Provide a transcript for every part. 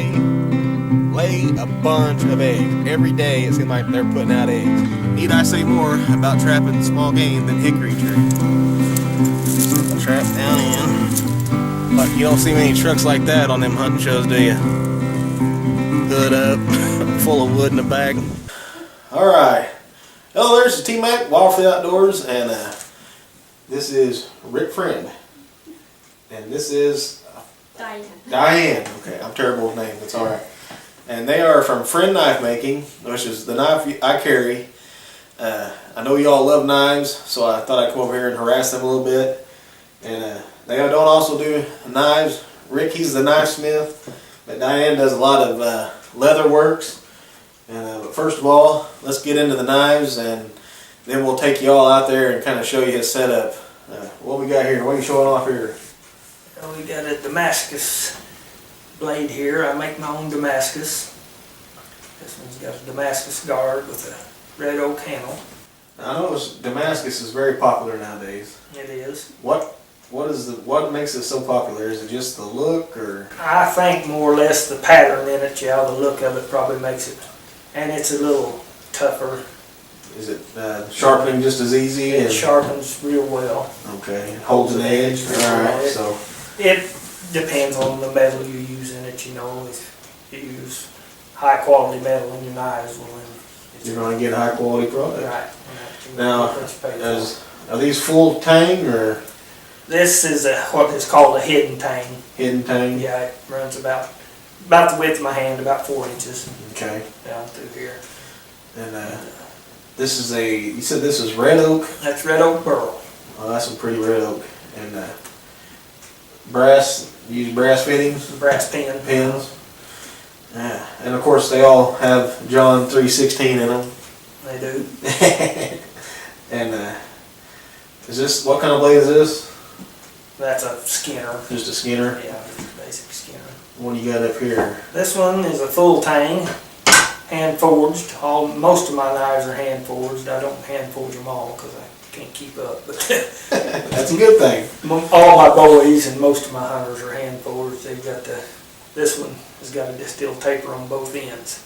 lay a bunch of eggs. Every day it seems like they're putting out eggs. Need I say more about trapping small game than hickory tree? Trap down in. Like, you don't see many trucks like that on them hunting shows, do you? Hood up, full of wood in the back. Alright. Hello, there's T-Mac, Wildfit Outdoors, and this is Rick Friend. And this is Diane. Okay, I'm terrible with names, it's alright. And they are from Friend Knife Making, which is the knife I carry. I know y'all love knives, so I thought I'd come over here and harass them a little bit. And they don't also do knives. Rick, he's the knife smith, but Diane does a lot of leather works. And but first of all, let's get into the knives, and then we'll take you all out there and kind of show you his setup. What we got here? What are you showing off here? We got a Damascus blade here. I make my own Damascus. This one's got a Damascus guard with a red oak handle. I know Damascus is very popular nowadays. It is. What makes it so popular? Is it just the look, or? I think more or less the pattern in it. Yeah, the look of it probably makes it, and it's a little tougher. Is it sharpening just as easy? It sharpens real well. Okay, it holds an edge. All right, so it depends on the metal you use in it. You know, if you use high quality metal in your knives, well, then you're going to get a high quality product. Right. Now, are these full tang, or? This is what is called a hidden tang. Hidden tang? Yeah, it runs about the width of my hand, about 4 inches. Okay. Down through here. And this is you said this is red oak? That's red oak burl. Oh, that's some pretty red oak. And brass, you use brass fittings? Brass pins. Yeah. And of course they all have John 3:16 in them. They do. And is this, what kind of blade is this? That's a Skinner. Just a Skinner? Yeah, basic Skinner. What do you got up here? This one is a full tang, hand forged. Most of my knives are hand forged. I don't hand forge them all because I can't keep up. But that's a good thing. All my boys and most of my hunters are hand forged. They've got this one has got a distilled taper on both ends.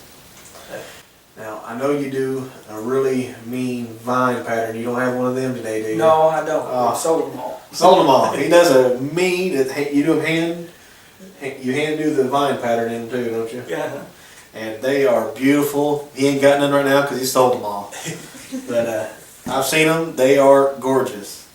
Now, I know you do a really mean vine pattern. You don't have one of them today, do you? No, I don't. I sold them all. Sold them all. He does a mean, you do them you hand do the vine pattern in too, don't you? Yeah. And they are beautiful. He ain't got none right now because he sold them all. But I've seen them. They are gorgeous.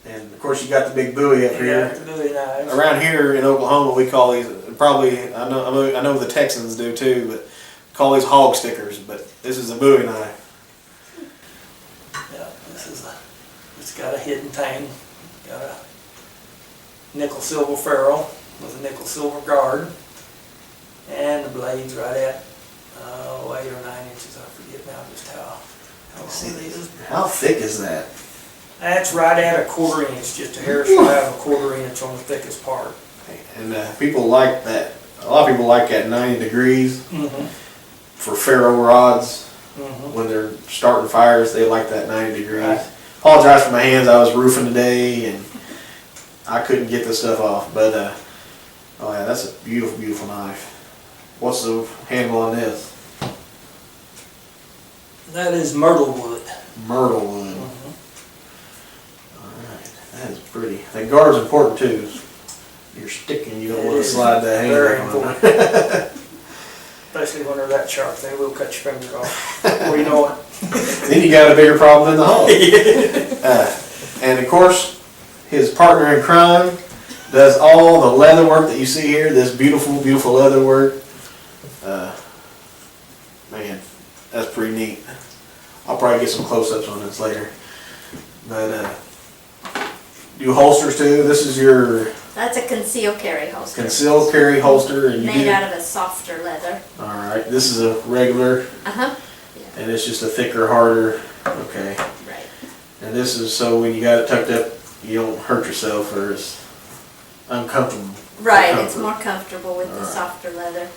And of course you got the big buoy up here. The buoy knives. Around here in Oklahoma we call these, probably, I know the Texans do too, but call these hog stickers, but this is a bowie knife. Yeah, it's got a hidden tang, got a nickel silver ferrule with a nickel silver guard, and the blade's right at 8 or 9 inches. I forget now just how long it is. How thick is that? That's right at 1/4 inch, just a hair shy of 1/4 inch on the thickest part. And people like that. A lot of people like that 90 degrees. Mm-hmm. For ferro rods, when they're starting fires, they like that 90 degrees. Right. Apologize for my hands, I was roofing today and I couldn't get this stuff off, but oh yeah, that's a beautiful, beautiful knife. What's the handle on this? That is myrtle wood. Myrtle wood. Alright, that is pretty. That guard's important too. You're sticking, you don't want to slide that hand very on. Important. Especially when they're that sharp, they will cut your fingers off before you know it. Then you got a bigger problem than the hog. And of course, his partner in crime does all the leather work that you see here, this beautiful, beautiful leather work. Man, that's pretty neat. I'll probably get some close-ups on this later. But you holsters too? This is your... That's a concealed carry holster. Concealed carry holster. And made out of a softer leather. Alright, this is a regular. Yeah. And it's just a thicker, harder. Okay. Right. And this is so when you got it tucked up, you don't hurt yourself or it's uncomfortable. Right, it's more comfortable with the softer leather.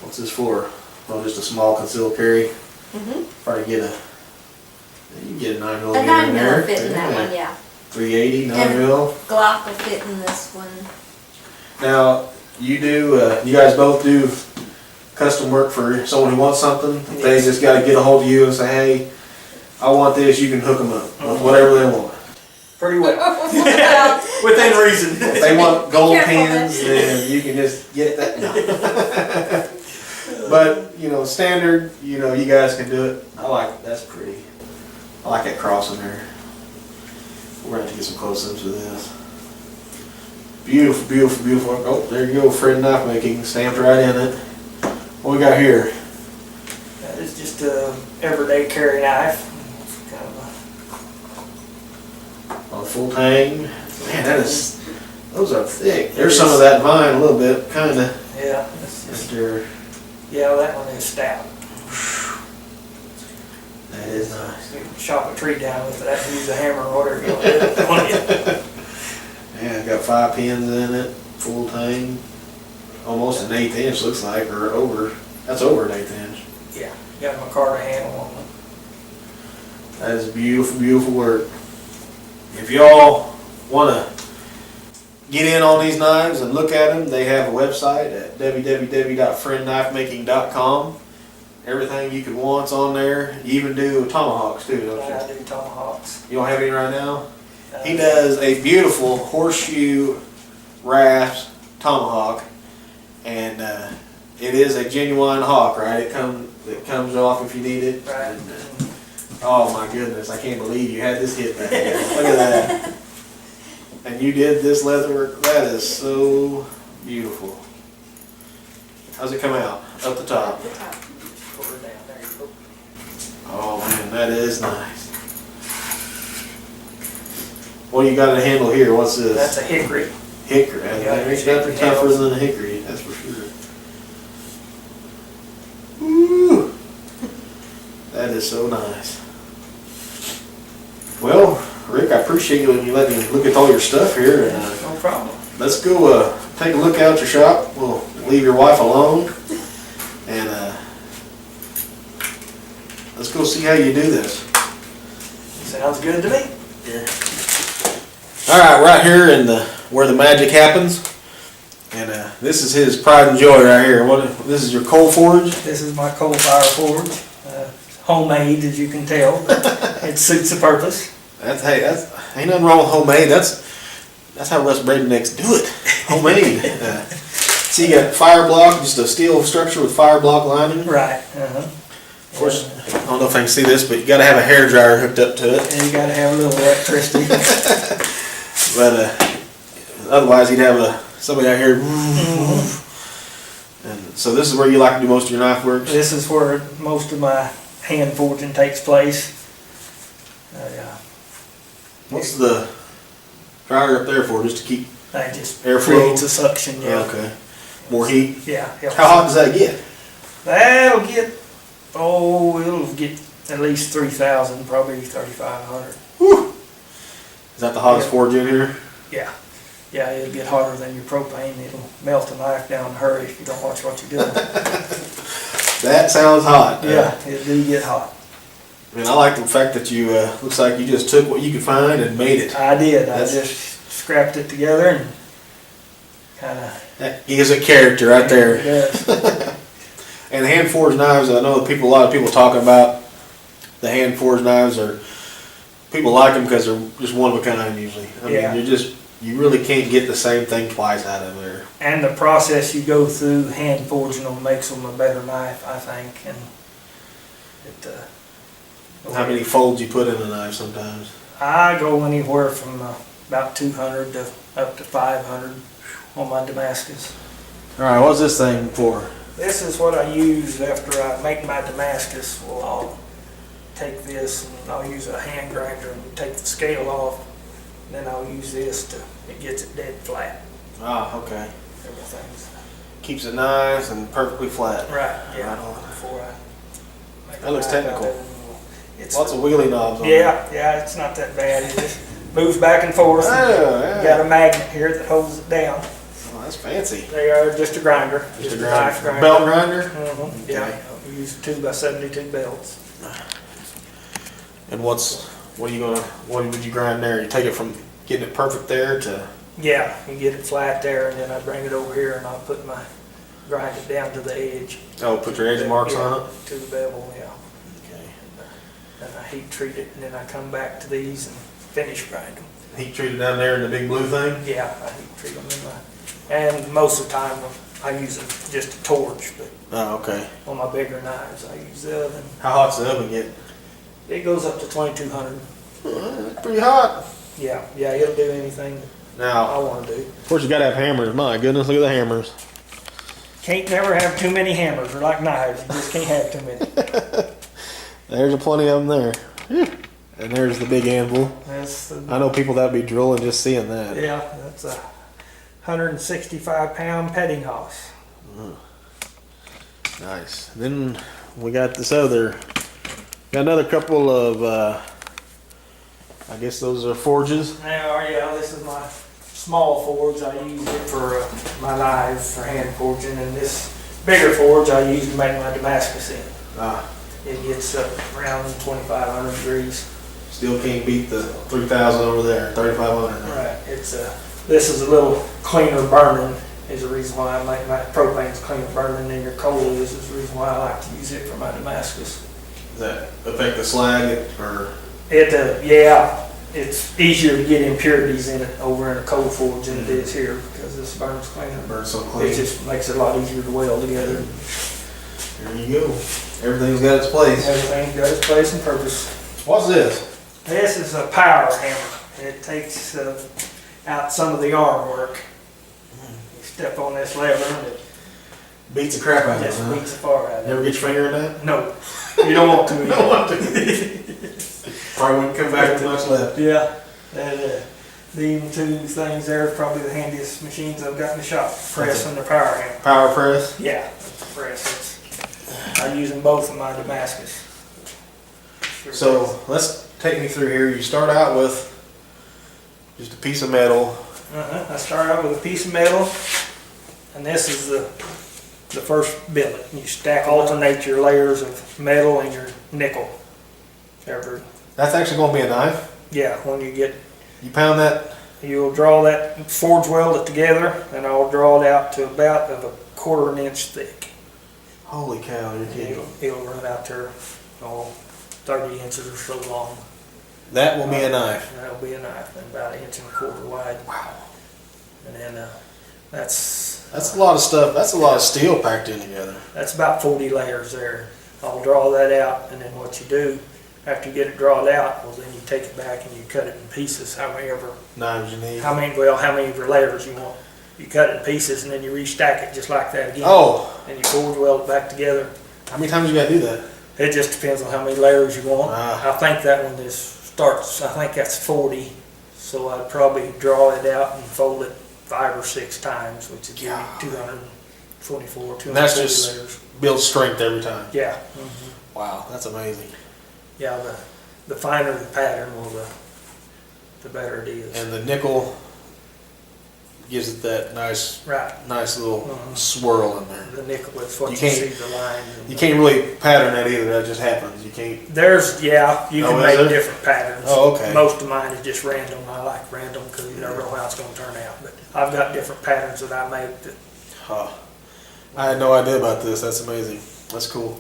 What's this for? Well, just a small concealed carry. Probably get a, you can get a 9mm A 9mm in there. will fit in that one, yeah. 380, 9mm. Glock will fit in this one. Now, You do, you guys both do custom work for someone who wants something? They just gotta get a hold of you and say, hey, I want this, you can hook them up with whatever they want. Pretty well. Well, Within reason. If they want gold Careful, pins, then you can just get that. No. But, you know, standard, you know, you guys can do it. I like it, that's pretty. I like that cross in there. We're gonna have to get some close-ups of this. Beautiful, beautiful, beautiful. Oh, there you go, Fred Knife Making, stamped right in it. What we got here? That is just a everyday carry knife. It's kind of On full tang. Man, those are thick. There's some of that vine a little bit, kinda. yeah, it's just, After, yeah, that one is stout. that is nice. You can chop a tree down with it. I can use a hammer or whatever you want to do on it. Yeah, it's got 5 pins in it, full tang. Almost an 1/8 inch looks like, or over. That's over an 1/8 inch. Yeah, got a Micarta handle on it. That is beautiful, beautiful work. If y'all wanna get in on these knives and look at them, they have a website at www.friendknifemaking.com. Everything you could want's on there. You even do tomahawks too, don't I you? do tomahawks. You don't have any right now? He does a beautiful horseshoe rasp tomahawk, and it is a genuine hawk, right? It comes off if you need it. Right. And, oh my goodness, I can't believe you had this hit back there. Look at that. And you did this leather work. That is so beautiful. How's it come out? Up the top. Pull her down. There you go. Oh man, that is nice. What do you got to handle here? What's this? That's a hickory. Hickory. Yeah, There's hickory nothing tougher handles. than a hickory, that's for sure. Ooh, that is so nice. Well, Rick, I appreciate you when you let me look at all your stuff here. And, No problem. let's go take a look out your shop. We'll leave your wife alone, and let's go see how you do this. Sounds good to me. All right, right here in where the magic happens, and this is his pride and joy right here. This is your coal forge. This is my coal fire forge. Homemade, as you can tell. It suits the purpose. That's ain't nothing wrong with homemade. That's how us rednecks do it. Homemade. So you got fire block, just a steel structure with fire block lining. Right. Of course, I don't know if I can see this, but you got to have a hair dryer hooked up to it. And you got to have a little electricity. But otherwise, you'd have somebody out here. And so this is where you like to do most of your knife work. This is where most of my hand forging takes place. What's the dryer up there for? Just to keep I just airflow? creates a suction. Yeah. Okay. More heat. Yeah. helps. How hot does that get? That'll get. Oh, it'll get at least 3,000, probably 3,500. Whew. Is that the hottest Yeah. forge in here? Yeah. Yeah, it'll get hotter than your propane. It'll melt a knife down in a hurry if you don't watch what you're doing. That sounds hot. Yeah, it do get hot. I mean, I like the fact that you, looks like you just took what you could find and made it. I did. That's- I just scrapped it together and kind of. That gives it character right there. It does. And the hand forged knives, I know a lot of people talking about the hand forged knives people like them because they're just one of a kind usually. I Yeah. mean, you really can't get the same thing twice out of there. And the process you go through hand forging them makes them a better knife, I think. And it, How many folds you put in a knife sometimes? I go anywhere from about 200 to up to 500 on my Damascus. All right, what's this thing for? This is what I use after I make my Damascus. Well, I'll take this and I'll use a hand grinder and take the scale off. And then I'll use this it gets it dead flat. Ah, okay. Everything's Keeps it nice and perfectly flat. right. Yeah. Right on. Before I make That looks a knife out technical. of it. It's Lots of wheelie knobs on there. yeah, it's not that bad. It just moves back and forth. Oh, yeah. You got a magnet here that holds it down. Oh, that's fancy. They are just a grinder. Just a knife grinder. Belt grinder? Mhm. Yeah, we use 2x72 belts. And what would you grind there? You take it from getting it perfect there to Yeah, you get it flat there, and then I bring it over here and I'll grind it down to the edge. Oh, put your edge marks Yeah, on it? to the bevel, yeah. Okay. And I heat treat it, and then I come back to these and finish grind them. Heat treated down there in the big blue thing? Yeah, I heat treat them in my, and most of the time I use just a torch, but Oh, okay. on my bigger knives I use the oven. How hot's the oven get? It goes up to 2200. That's pretty hot. Yeah, it'll do anything I Now, want to do. of course, you gotta have hammers. My goodness, look at the hammers. Can't never have too many hammers. They're like knives. You just can't have too many. There's a plenty of them there. Whew. And there's the big anvil. That's the, I know people that would be drooling just seeing that. yeah, that's a 165-pound Pettinghaus. Nice. Then we got this other, got another couple of, I guess those are forges. They are, yeah. This is my small forge. I use it for my knives for hand forging, and this bigger forge I use to make my Damascus in. Ah, It gets up around 2,500 degrees. still can't beat the 3,000 over there, 3,500 there. Right. It's this is a little cleaner burning. Is the reason why I make my propane's cleaner burning than your coal is. Is the reason why I like to use it for my Damascus. Does that affect the slag or? Yeah, it's easier to get impurities in it over in a coal forge than it is here because this burns cleaner. Burns so clean. It just makes it a lot easier to weld together. There you go. Everything's got its place. Everything's got its place and purpose. What's this? This is a power hammer. It takes out some of the arm work. You step on this lever and it Beats the crap out of it, just huh? beats the far out of Never it. get your finger in that? No, you don't want to. Don't want to. Probably wouldn't come back with much left. Yeah, and these two things there are probably the handiest machines I've got in the shop. Press and the power hammer. Power press. Yeah, that's the press. I use them both in my Damascus. Sure So let's take me through here. You start out with just a piece of metal. I start out with a piece of metal, and this is the first billet. You alternate your layers of metal and your nickel. That's actually going to be a knife. Yeah, when you get, You pound that. you'll draw that, forge weld it together, and I'll draw it out to about of a 1/4 inch thick. Holy cow, you're kidding. It'll run out there, 30 inches or so long. That will be a knife. That'll be a knife, and about 1.25 inches wide. Wow. And then that's That's a lot of stuff. That's a lot of steel packed in together. That's about 40 layers there. I'll draw that out, and then what you do, after you get it drawn out, well then you take it back and you cut it in pieces, however, Knives you need. how many of your layers you want. You cut it in pieces and then you restack it just like that again. Oh, And you forge weld it back together. how many times you got to do that? It just depends on how many layers you want. Ah. I think that one starts, I think that's 40. So I'd probably draw it out and fold it 5 or 6 times, which would give you 224, 240 And that's just layers. build strength every time. Yeah. Wow, that's amazing. Yeah, the finer the pattern, well, the better it is. And the nickel gives it that nice Right. little swirl in there. The nickel is what You you, can't- see the lines. And You can't really pattern that either. That just happens. You can't. you Oh, can is make there? different patterns. Oh, okay. Most of mine is just random. I like random because you never know how it's going to turn out. But I've got different patterns that I make that. Huh. I had no idea about this. That's amazing. That's cool.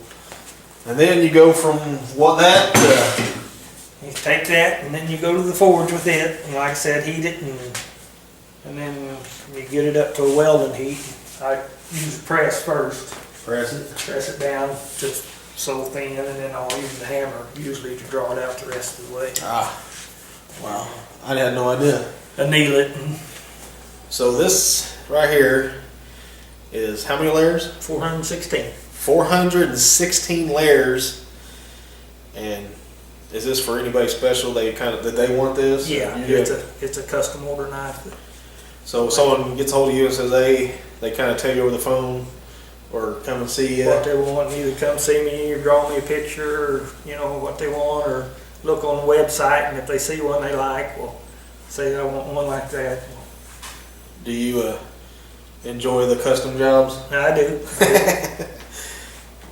And then you go from that to You take that and then you go to the forge with it. And like I said, heat it and then you get it up to a welding heat. I use a press first. press it. Press it down just so thin, and then I'll use the hammer usually to draw it out the rest of the way. Ah, wow. I had no idea. Anneal it and So this right here is how many layers? 416. 416 layers. And is this for anybody special? Did they want this? Yeah, You get- it's a custom order knife. So if someone gets hold of you and says, hey, they kind of tell you over the phone or come and see you. What they want, either come see me or draw me a picture, or what they want, or look on the website, and if they see one they like, well, say I want one like that. Do you enjoy the custom jobs? I do.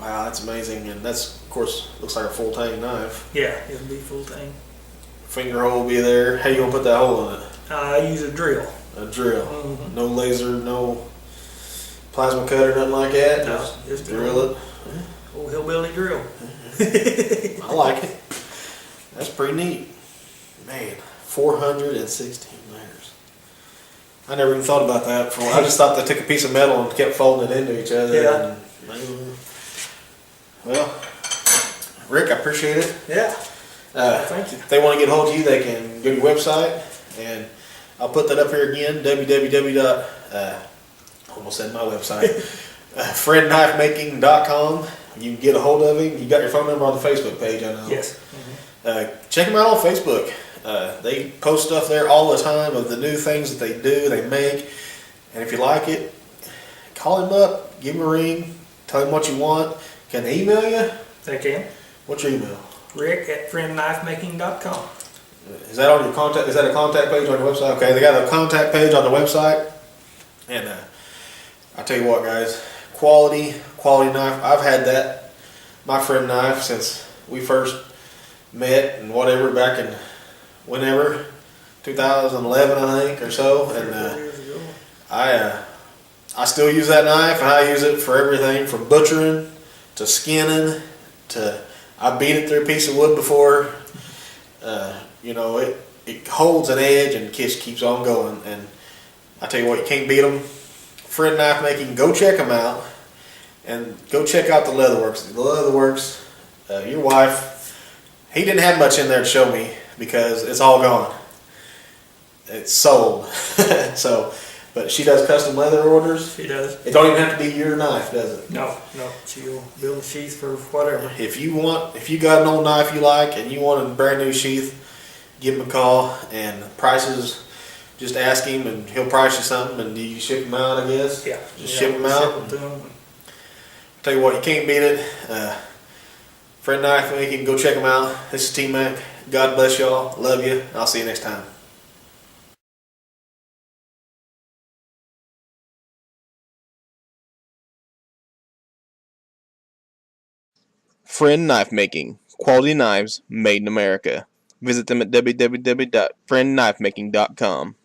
Wow, that's amazing. And that's, of course, looks like a full tang knife. Yeah, it'll be full thing. Finger hole will be there. How you gonna put that hole in it? I use a drill. A drill. Mhm. No laser, no plasma cutter, nothing like that. No, Just just drill it. Old hillbilly drill. I like it. That's pretty neat. Man, 416 layers. I never even thought about that before. I just thought they took a piece of metal and kept folding it into each other. Yeah. Well, Rick, I appreciate it. Yeah, thank you. If they want to get hold of you, they can go to your website, and I'll put that up here again, www. Almost said my website, friendknifemaking.com. You can get a hold of him. You got your phone number on the Facebook page, I know. Yes. Check him out on Facebook. They post stuff there all the time of the new things that they do, they make, and if you like it, call him up, give him a ring, tell him what you want. Can they email you? They can. What's your email? Rick@friendknifemaking.com. Is that on your contact? Is that a contact page on your website? Okay, they got a contact page on the website, and I tell you what, guys, quality knife. I've had that, my friend knife, since we first met and whatever back in whenever 2011, I think, or so, and 4 years ago. I still use that knife, and I use it for everything from butchering to skinning to I beat it through a piece of wood before. It holds an edge and just keeps on going. And I tell you what, you can't beat them. Friend Knife Making, go check them out, and go check out the Leatherworks. The Leatherworks, your wife, he didn't have much in there to show me because it's all gone. It's sold. But she does custom leather orders. She does. It don't even have to be your knife, does it? No. She'll build a sheath for whatever. If you got an old knife you like and you want a brand new sheath, give him a call, and prices, just ask him and he'll price you something. And do you ship them out, I guess? Yeah. Just ship them out. Ship them to them. Tell you what, you can't beat it. Friend Knife Making, go check them out. This is T-Mac. God bless y'all. Love you. I'll see you next time. Friend Knife Making. Quality knives made in America. Visit them at www.friendknifemaking.com.